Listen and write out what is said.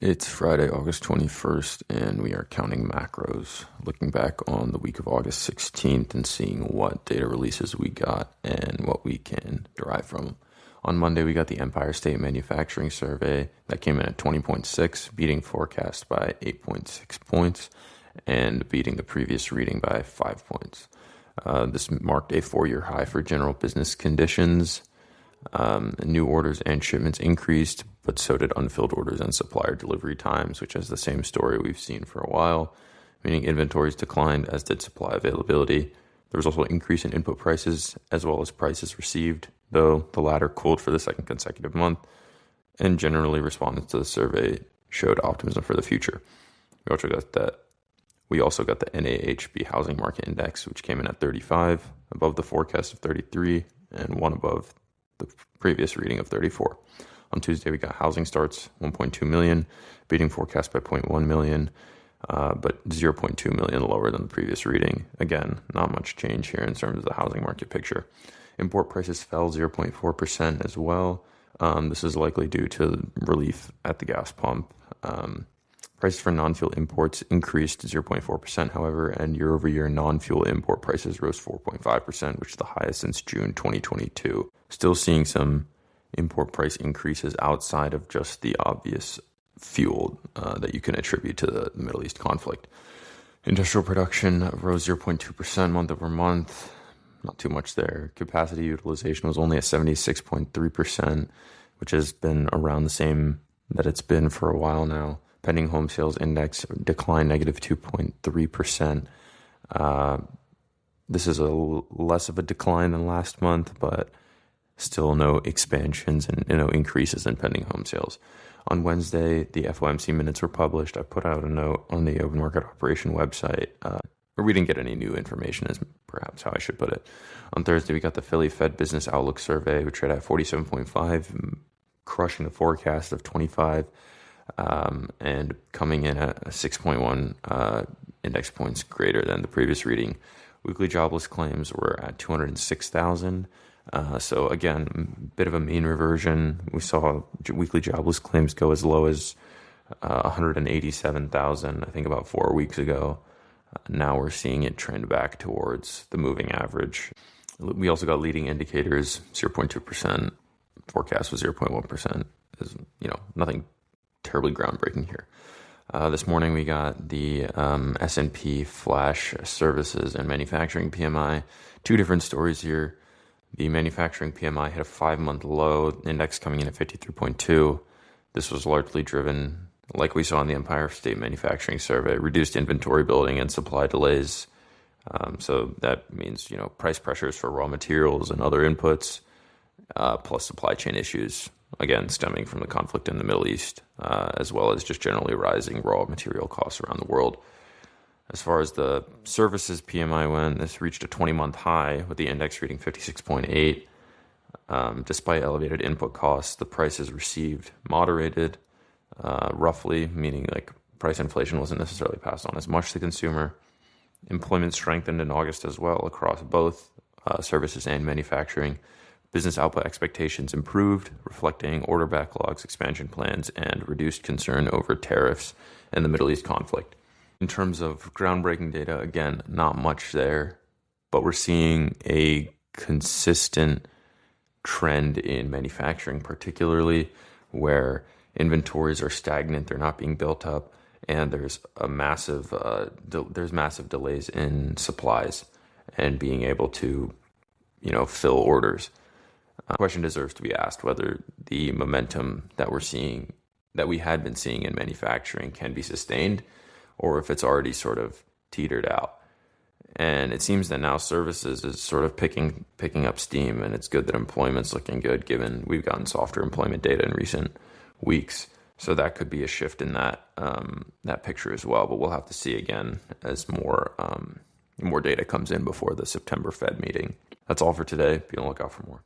It's Friday, August 21st, and we are counting macros, looking back on the week of August 16th and seeing what data releases we got and what we can derive from them. On Monday, we got the Empire State Manufacturing Survey that came in at 20.6, beating forecast by 8.6 points and beating the previous reading by 5 points. This marked a 4-year high for general business conditions. New orders and shipments increased, but so did unfilled orders and supplier delivery times, which is the same story we've seen for a while, meaning inventories declined, as did supply availability. There was also an increase in input prices as well as prices received, though the latter cooled for the second consecutive month, and generally respondents to the survey showed optimism for the future. We also got the NAHB Housing Market Index, which came in at 35, above the forecast of 33, and one above the previous reading of 34. On Tuesday, we got housing starts, 1.2 million, beating forecast by 0.1 million, but 0.2 million lower than the previous reading. Again, not much change here in terms of the housing market picture. Import prices fell 0.4% as well. This is likely due to relief at the gas pump. Prices for non-fuel imports increased 0.4%, however, and year-over-year non-fuel import prices rose 4.5%, which is the highest since June 2022. Still seeing some import price increases outside of just the obvious fuel that you can attribute to the Middle East conflict. Industrial production rose 0.2% month over month. Not too much there. Capacity utilization was only at 76.3%, which has been around the same that it's been for a while now. Pending home sales index declined negative 2.3%. This is less of a decline than last month, but still no expansions and no increases in pending home sales. On Wednesday, the FOMC minutes were published. I put out a note on the open market operation website. We didn't get any new information, is perhaps how I should put it. On Thursday, we got the Philly Fed Business Outlook Survey, which read at 47.5, crushing the forecast of 25. And coming in at 6.1 index points greater than the previous reading. Weekly jobless claims were at 206,000. So again, bit of a mean reversion. We saw weekly jobless claims go as low as 187,000, I think about 4 weeks ago. Now we're seeing it trend back towards the moving average. We also got leading indicators, 0.2%. Forecast was 0.1%. Is, nothing terribly groundbreaking here. This morning we got the S&P Flash Services and Manufacturing PMI. Two different stories here. The manufacturing PMI hit a 5-month low, index coming in at 53.2. This was largely driven, like we saw in the Empire State Manufacturing Survey, reduced inventory building and supply delays. So that means, price pressures for raw materials and other inputs, plus supply chain issues, again, stemming from the conflict in the Middle East, as well as just generally rising raw material costs around the world. As far as the services PMI went, this reached a 20-month high with the index reading 56.8. Despite elevated input costs, the prices received moderated, roughly, meaning like price inflation wasn't necessarily passed on as much to the consumer. Employment strengthened in August as well across both services and manufacturing. Business output expectations improved, reflecting order backlogs, expansion plans, and reduced concern over tariffs and the Middle East conflict. In terms of groundbreaking data, again, not much there, but we're seeing a consistent trend in manufacturing, particularly where inventories are stagnant, they're not being built up, and there's massive delays in supplies and being able to, fill orders. The question deserves to be asked whether the momentum that we had been seeing in manufacturing can be sustained, or if it's already sort of teetered out. And it seems that now services is sort of picking up steam, and it's good that employment's looking good, given we've gotten softer employment data in recent weeks. So that could be a shift in that picture as well. But we'll have to see again as more data comes in before the September Fed meeting. That's all for today. Be on the lookout for more.